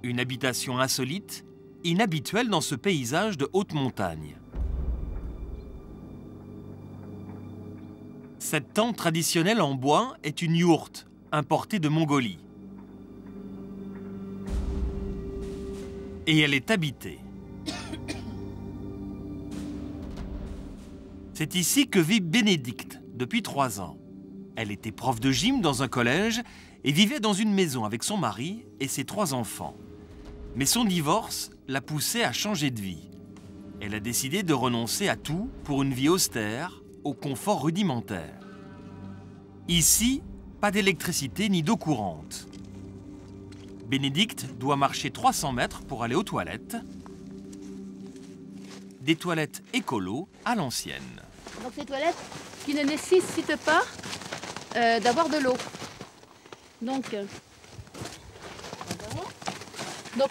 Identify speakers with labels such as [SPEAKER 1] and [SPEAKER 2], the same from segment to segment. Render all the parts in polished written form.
[SPEAKER 1] Une habitation insolite, inhabituelle dans ce paysage de haute montagne. Cette tente traditionnelle en bois est une yourte, importée de Mongolie. Et elle est habitée. C'est ici que vit Bénédicte depuis 3 ans. Elle était prof de gym dans un collège et vivait dans une maison avec son mari et ses 3 enfants. Mais son divorce l'a poussée à changer de vie. Elle a décidé de renoncer à tout pour une vie austère, au confort rudimentaire. Ici, pas d'électricité ni d'eau courante. Bénédicte doit marcher 300 mètres pour aller aux toilettes. Des toilettes écolo à l'ancienne.
[SPEAKER 2] Donc ces toilettes qui ne nécessitent pas d'avoir de l'eau. Donc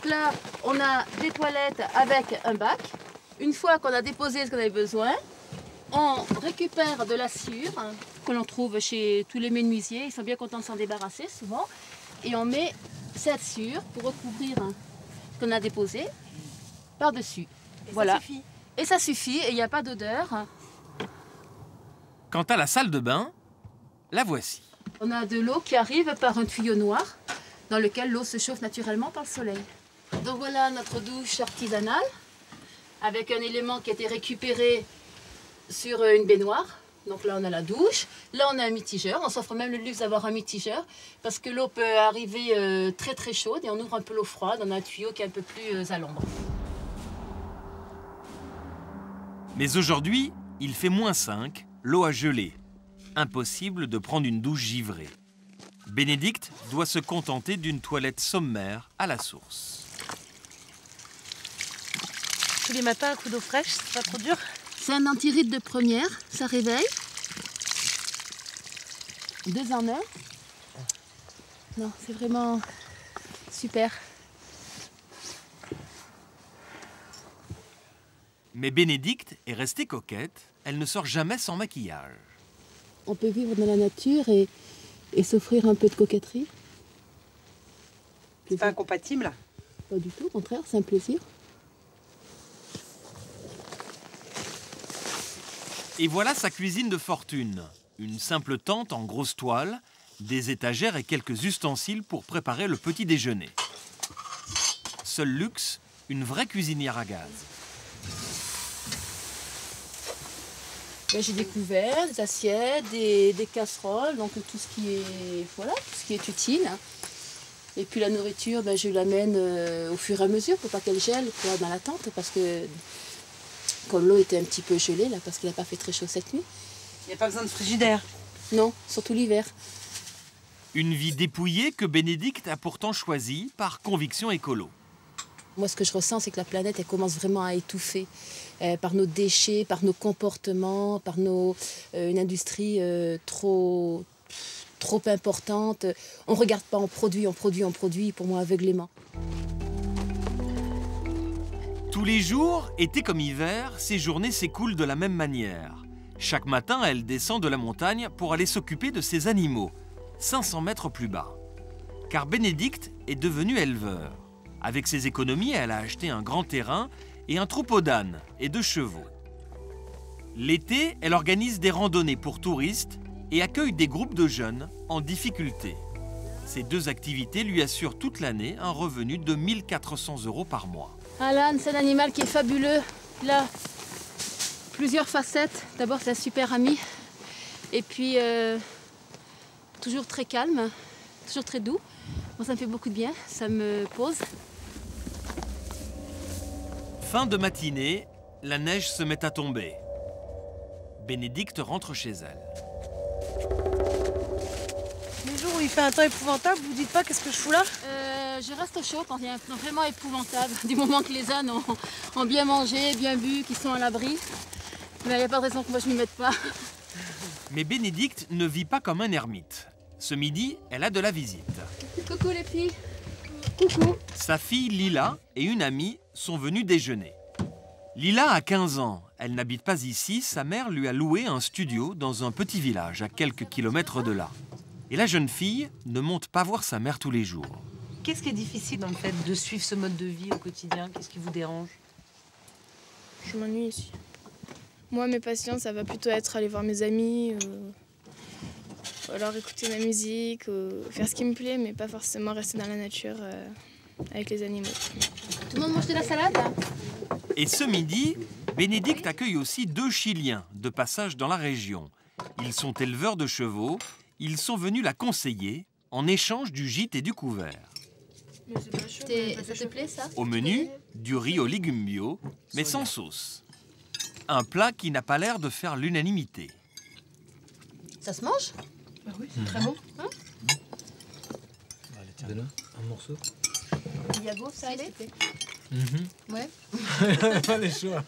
[SPEAKER 2] là, on a des toilettes avec un bac. Une fois qu'on a déposé ce qu'on avait besoin, on récupère de la sciure que l'on trouve chez tous les menuisiers. Ils sont bien contents de s'en débarrasser souvent. Et on met cette sciure pour recouvrir ce qu'on a déposé par-dessus. Voilà. Ça suffit. Et ça suffit et il n'y a pas d'odeur.
[SPEAKER 1] Quant à la salle de bain, la voici.
[SPEAKER 2] On a de l'eau qui arrive par un tuyau noir dans lequel l'eau se chauffe naturellement par le soleil. Donc voilà notre douche artisanale avec un élément qui a été récupéré sur une baignoire. Donc là on a la douche, là on a un mitigeur, on s'offre même le luxe d'avoir un mitigeur parce que l'eau peut arriver très très chaude et on ouvre un peu l'eau froide, on a un tuyau qui est un peu plus à l'ombre.
[SPEAKER 1] Mais aujourd'hui, il fait -5, l'eau a gelé. Impossible de prendre une douche givrée. Bénédicte doit se contenter d'une toilette sommaire à la source.
[SPEAKER 3] Tous les matins, un coup d'eau fraîche, c'est pas trop dur?
[SPEAKER 2] C'est un antiride de première, ça réveille. 2 en 1. Non, c'est vraiment super.
[SPEAKER 1] Mais Bénédicte est restée coquette, elle ne sort jamais sans maquillage.
[SPEAKER 2] On peut vivre dans la nature et s'offrir un peu de coquetterie.
[SPEAKER 3] C'est pas incompatible?
[SPEAKER 2] Pas du tout, au contraire, c'est un plaisir.
[SPEAKER 1] Et voilà sa cuisine de fortune. Une simple tente en grosse toile, des étagères et quelques ustensiles pour préparer le petit déjeuner. Seul luxe, une vraie cuisinière à gaz.
[SPEAKER 2] J'ai des couverts, des assiettes, des casseroles, donc tout ce qui est, voilà, tout ce qui est utile. Et puis la nourriture, je l'amène au fur et à mesure pour pas qu'elle gèle dans la tente, parce que comme l'eau était un petit peu gelée, là, parce qu'il n'a pas fait très chaud cette nuit.
[SPEAKER 3] Il n'y a pas besoin de frigidaire?
[SPEAKER 2] Non, surtout l'hiver.
[SPEAKER 1] Une vie dépouillée que Bénédicte a pourtant choisie par conviction écolo.
[SPEAKER 2] Moi, ce que je ressens, c'est que la planète, elle commence vraiment à étouffer par nos déchets, par nos comportements, par une industrie trop importante. On ne regarde pas, on produit, pour moi, aveuglément.
[SPEAKER 1] Tous les jours, été comme hiver, ses journées s'écoulent de la même manière. Chaque matin, elle descend de la montagne pour aller s'occuper de ses animaux, 500 mètres plus bas. Car Bénédicte est devenue éleveur. Avec ses économies, elle a acheté un grand terrain et un troupeau d'ânes et de chevaux. L'été, elle organise des randonnées pour touristes et accueille des groupes de jeunes en difficulté. Ces 2 activités lui assurent toute l'année un revenu de 1 400 € par mois.
[SPEAKER 2] L'âne, c'est un animal qui est fabuleux. Il a plusieurs facettes. D'abord, c'est un super ami. Et puis, toujours très calme, toujours très doux. Moi, ça me fait beaucoup de bien, ça me pose.
[SPEAKER 1] Fin de matinée, la neige se met à tomber. Bénédicte rentre chez elle.
[SPEAKER 3] Les jours où il fait un temps épouvantable, vous dites pas qu'est-ce que je fous là?
[SPEAKER 2] Je reste au chaud quand il y a un temps vraiment épouvantable. Du moment que les ânes ont bien mangé, bien bu, qu'ils sont à l'abri. Mais il n'y a pas de raison que moi je m'y mette pas.
[SPEAKER 1] Mais Bénédicte ne vit pas comme un ermite. Ce midi, elle a de la visite.
[SPEAKER 2] Coucou les filles. Coucou.
[SPEAKER 1] Sa fille Lila et une amie sont venues déjeuner. Lila a 15 ans. Elle n'habite pas ici. Sa mère lui a loué un studio dans un petit village à quelques kilomètres de là. Et la jeune fille ne monte pas voir sa mère tous les jours.
[SPEAKER 3] Qu'est-ce qui est difficile dans le fait de suivre ce mode de vie au quotidien? Qu'est-ce qui vous dérange?
[SPEAKER 4] Je m'ennuie ici. Moi, mes passions, ça va plutôt être aller voir mes amis, ou alors écouter ma musique, ou faire ce qui me plaît, mais pas forcément rester dans la nature avec les animaux.
[SPEAKER 2] Tout le monde mange de la salade?
[SPEAKER 1] Et ce midi, Bénédicte accueille aussi 2 Chiliens de passage dans la région. Ils sont éleveurs de chevaux. Ils sont venus la conseiller en échange du gîte et du couvert.
[SPEAKER 4] Mais c'est pas chaud,
[SPEAKER 2] Ça te plaît, ça?
[SPEAKER 1] Au menu, du riz aux légumes bio, mais sans sauce. Un plat qui n'a pas l'air de faire l'unanimité.
[SPEAKER 2] Ça se mange?
[SPEAKER 4] Bah oui, c'est très bon.
[SPEAKER 5] Allez, tiens, un morceau.
[SPEAKER 2] Yago, ça allait? Ouais.
[SPEAKER 5] Pas les choix.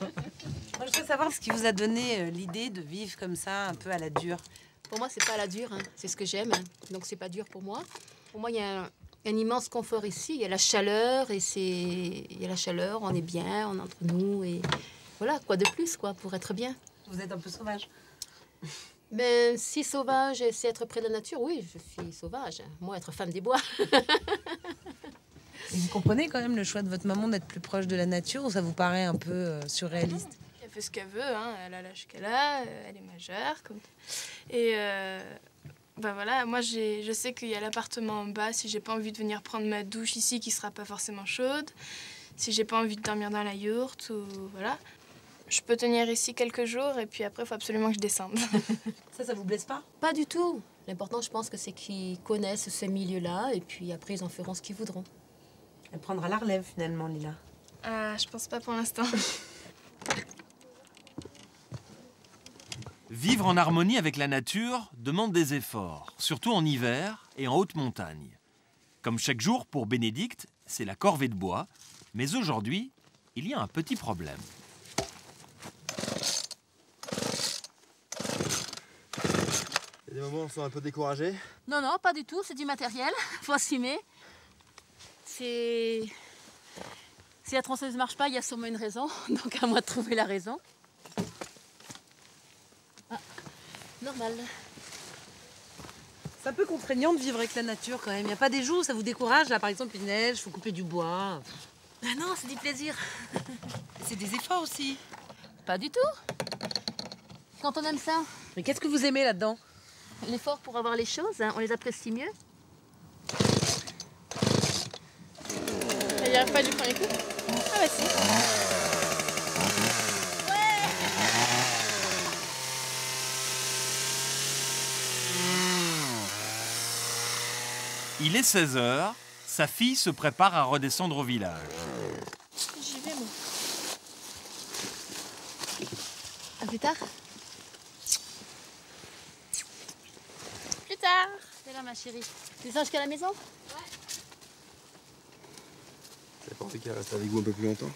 [SPEAKER 3] Moi, je veux savoir ce qui vous a donné l'idée de vivre comme ça, un peu à la dure.
[SPEAKER 2] Pour moi, c'est pas à la dure, hein. C'est ce que j'aime, hein. Donc c'est pas dur pour moi. Pour moi, il y a un immense confort ici. Il y a la chaleur on est bien, on est entre nous et voilà, quoi de plus, quoi, pour être bien.
[SPEAKER 3] Vous êtes un peu sauvage.
[SPEAKER 2] Mais si sauvage, c'est être près de la nature, oui, je suis sauvage. Moi, être femme des bois.
[SPEAKER 3] Et vous comprenez quand même le choix de votre maman d'être plus proche de la nature ou ça vous paraît un peu surréaliste?
[SPEAKER 4] Elle fait ce qu'elle veut, hein. Elle a l'âge qu'elle a, elle est majeure. Et bah voilà, moi je sais qu'il y a l'appartement en bas, si j'ai pas envie de venir prendre ma douche ici qui sera pas forcément chaude, si j'ai pas envie de dormir dans la yourte, ou voilà. Je peux tenir ici quelques jours et puis après il faut absolument que je descende.
[SPEAKER 3] Ça vous blesse pas?
[SPEAKER 2] Pas du tout. L'important, je pense que c'est qu'ils connaissent ce milieu-là et puis après, ils en feront ce qu'ils voudront.
[SPEAKER 3] Elle prendra la relève finalement, Lila.
[SPEAKER 4] Je pense pas pour l'instant.
[SPEAKER 1] Vivre en harmonie avec la nature demande des efforts, surtout en hiver et en haute montagne. Comme chaque jour pour Bénédicte, c'est la corvée de bois, mais aujourd'hui, il y a un petit problème.
[SPEAKER 6] Il y a des moments où on se sent un peu découragé.
[SPEAKER 2] Non, non, pas du tout. C'est du matériel. Faut assumer. Si la tronçonneuse ne marche pas, il y a sûrement une raison. Donc à moi de trouver la raison. Ah, normal.
[SPEAKER 3] C'est un peu contraignant de vivre avec la nature quand même. Il n'y a pas des jours où ça vous décourage? Là par exemple, il neige, il faut couper du bois.
[SPEAKER 2] Ah non, c'est du plaisir.
[SPEAKER 3] C'est des efforts aussi.
[SPEAKER 2] Pas du tout. Quand on aime ça,
[SPEAKER 3] Mais qu'est-ce que vous aimez là-dedans?
[SPEAKER 2] l'effort pour avoir les choses, hein, on les apprécie mieux.
[SPEAKER 4] Il n'y arrive pas du premier coup? Ah bah si.
[SPEAKER 1] Il est 16 h, sa fille se prépare à redescendre au village.
[SPEAKER 4] J'y vais moi.
[SPEAKER 2] À plus tard.
[SPEAKER 4] Plus tard.
[SPEAKER 2] C'est là, ma chérie. Tu sens jusqu'à la maison?
[SPEAKER 6] T'avais pas envie qu'elle reste avec vous un peu plus longtemps?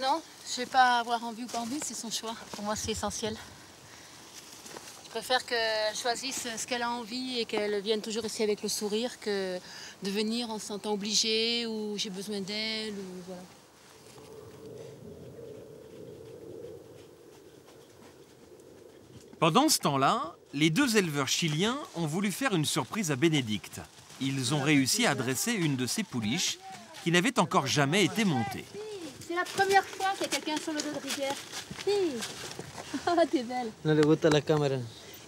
[SPEAKER 2] Non, je ne vais pas avoir envie ou pas envie, c'est son choix. Pour moi, c'est essentiel. Je préfère qu'elle choisisse ce qu'elle a envie et qu'elle vienne toujours ici avec le sourire que de venir en se sentant obligée ou j'ai besoin d'elle ou voilà.
[SPEAKER 1] Pendant ce temps-là, les 2 éleveurs chiliens ont voulu faire une surprise à Bénédicte. Ils ont réussi à dresser une de ces pouliches qui n'avait encore jamais été montée.
[SPEAKER 2] C'est la première fois qu'il y a quelqu'un sur le dos de rivière. Oh, t'es belle.
[SPEAKER 5] No le gusta la cámara.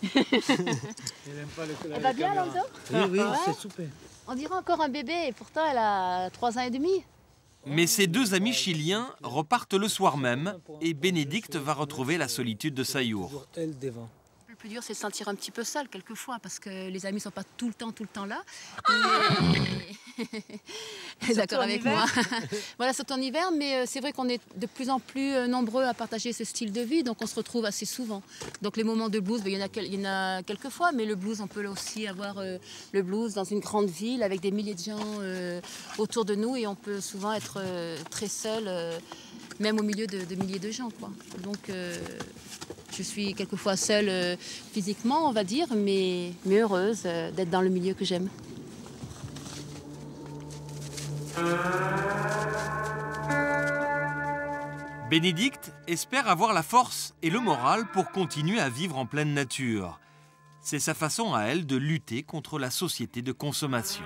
[SPEAKER 2] Elle va bien, Alonso?
[SPEAKER 5] Oui, oui,
[SPEAKER 2] Ouais.
[SPEAKER 5] c'est super.
[SPEAKER 2] On dirait encore un bébé et pourtant elle a 3 ans et demi.
[SPEAKER 1] Mais ces 2 amis chiliens repartent le soir même et Bénédicte va retrouver la solitude de sa yourte.
[SPEAKER 5] Toujours elle devant.
[SPEAKER 2] Le plus dur, c'est de se sentir un petit peu seul quelquefois parce que les amis ne sont pas tout le temps là. Mais... D'accord avec moi. Voilà, surtout en hiver, mais c'est vrai qu'on est de plus en plus nombreux à partager ce style de vie, donc on se retrouve assez souvent. Donc les moments de blues, il y en a quelques fois, mais le blues, on peut aussi avoir le blues dans une grande ville avec des milliers de gens autour de nous et on peut souvent être très seul, même au milieu de milliers de gens, quoi. Donc je suis quelquefois seule physiquement, on va dire, mais heureuse d'être dans le milieu que j'aime.
[SPEAKER 1] Bénédicte espère avoir la force et le moral pour continuer à vivre en pleine nature. C'est sa façon à elle de lutter contre la société de consommation.